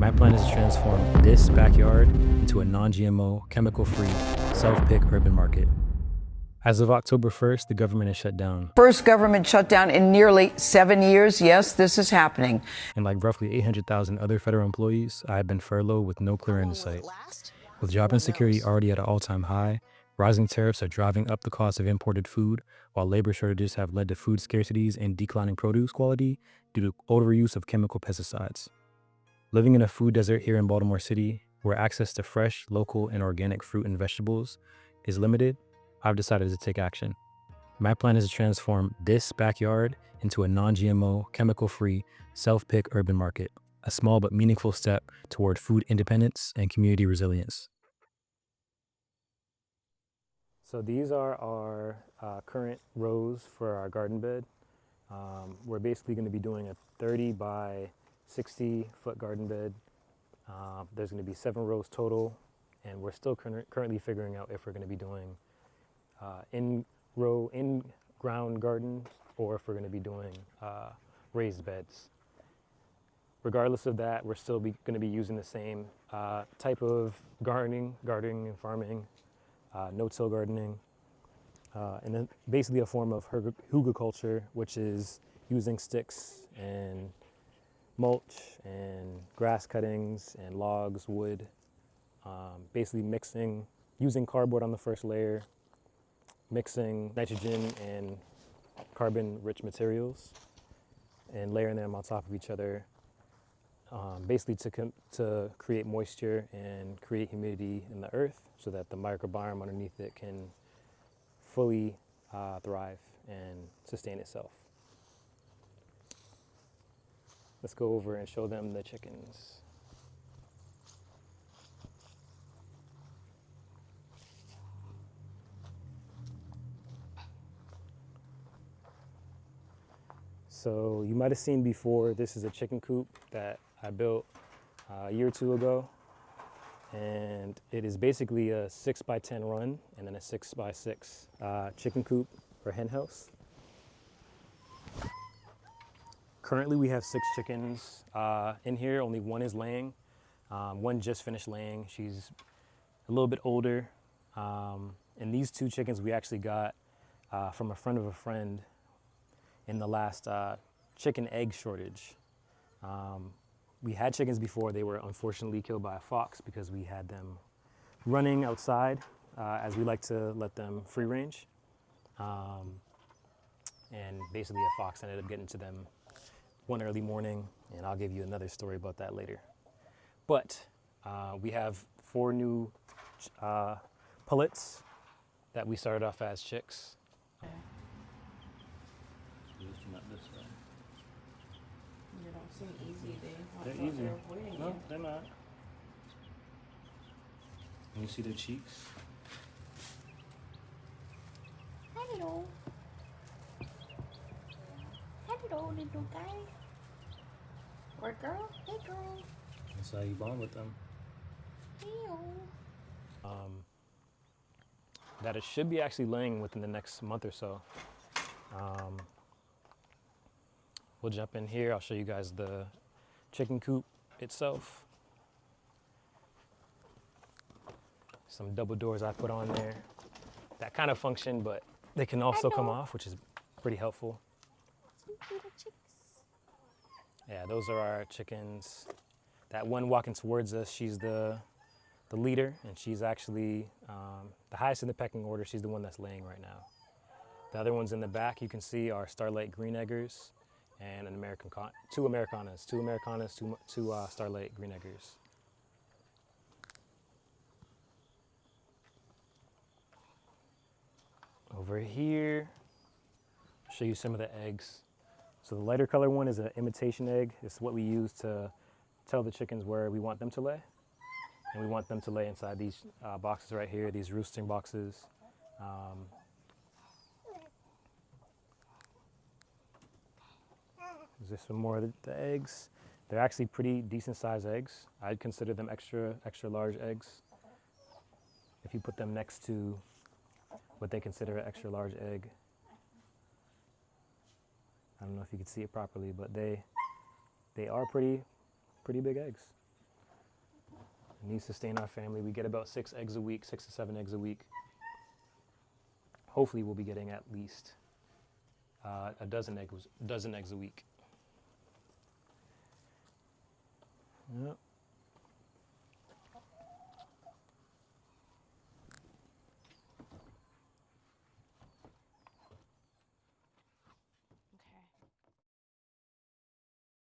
My plan is to transform this backyard into a non-GMO, chemical-free, self-pick urban market. As of October 1st, the government is shut down. First government shutdown in nearly 7 years. Yes, this is happening. And like roughly 800,000 other federal employees, I have been furloughed with no clear end in sight. With job insecurity already at an all-time high, rising tariffs are driving up the cost of imported food, while labor shortages have led to food scarcities and declining produce quality due to overuse of chemical pesticides. Living in a food desert here in Baltimore City, where access to fresh, local, and organic fruit and vegetables is limited, I've decided to take action. My plan is to transform this backyard into a non-GMO, chemical-free, self-pick urban market, a small but meaningful step toward food independence and community resilience. So these are our current rows for our garden bed. We're basically going to be doing a 30 by 60 foot garden bed. There's going to be 7 rows total, and we're still currently figuring out if we're going to be doing in-ground gardens or if we're going to be doing raised beds. Regardless of that, we're still going to be using the same type of gardening and farming, no-till gardening, and then basically a form of hugelkultur, which is using sticks and mulch and grass cuttings and logs, wood, basically using cardboard on the first layer, mixing nitrogen and carbon-rich materials and layering them on top of each other, basically to create moisture and create humidity in the earth so that the microbiome underneath it can fully thrive and sustain itself. Let's go over and show them the chickens. So you might have seen before, this is a chicken coop that I built a year or two ago. And it is basically a 6 by 10 run and then a 6 by 6 chicken coop or hen house. Currently we have 6 chickens in here. Only one is laying. One just finished laying. She's a little bit older. And these 2 chickens we actually got from a friend of a friend in the last chicken egg shortage. We had chickens before. They were unfortunately killed by a fox because we had them running outside as we like to let them free range. And basically a fox ended up getting to them one early morning, and I'll give you another story about that later. But we have 4 new pullets that we started off as chicks. You don't seem easy. They're easy. No, they're not. Can you see their cheeks? Hello. Hello, little guy. Or girl. Hey, girl. That's how you bond with them. Hello. That it should be actually laying within the next month or so. We'll jump in here. I'll show you guys the chicken coop itself. Some double doors I put on there that kind of function, but they can also come off, which is pretty helpful. Little chicks. Yeah, those are our chickens. That one walking towards us, she's the leader, and she's actually the highest in the pecking order. She's the one that's laying right now. The other ones in the back you can see are Starlight Green Eggers and two Americanas, two Starlight Green Eggers. Over here, I'll show you some of the eggs. So the lighter color one is an imitation egg. It's what we use to tell the chickens where we want them to lay. And we want them to lay inside these boxes right here, these roosting boxes. There's some more of the eggs. They're actually pretty decent sized eggs. I'd consider them extra large eggs. If you put them next to what they consider an extra large egg. I don't know if you can see it properly, but they are pretty big eggs. It needs to sustain our family. We get about 6 eggs a week, 6 to 7 eggs a week. Hopefully we'll be getting at least a dozen eggs a week.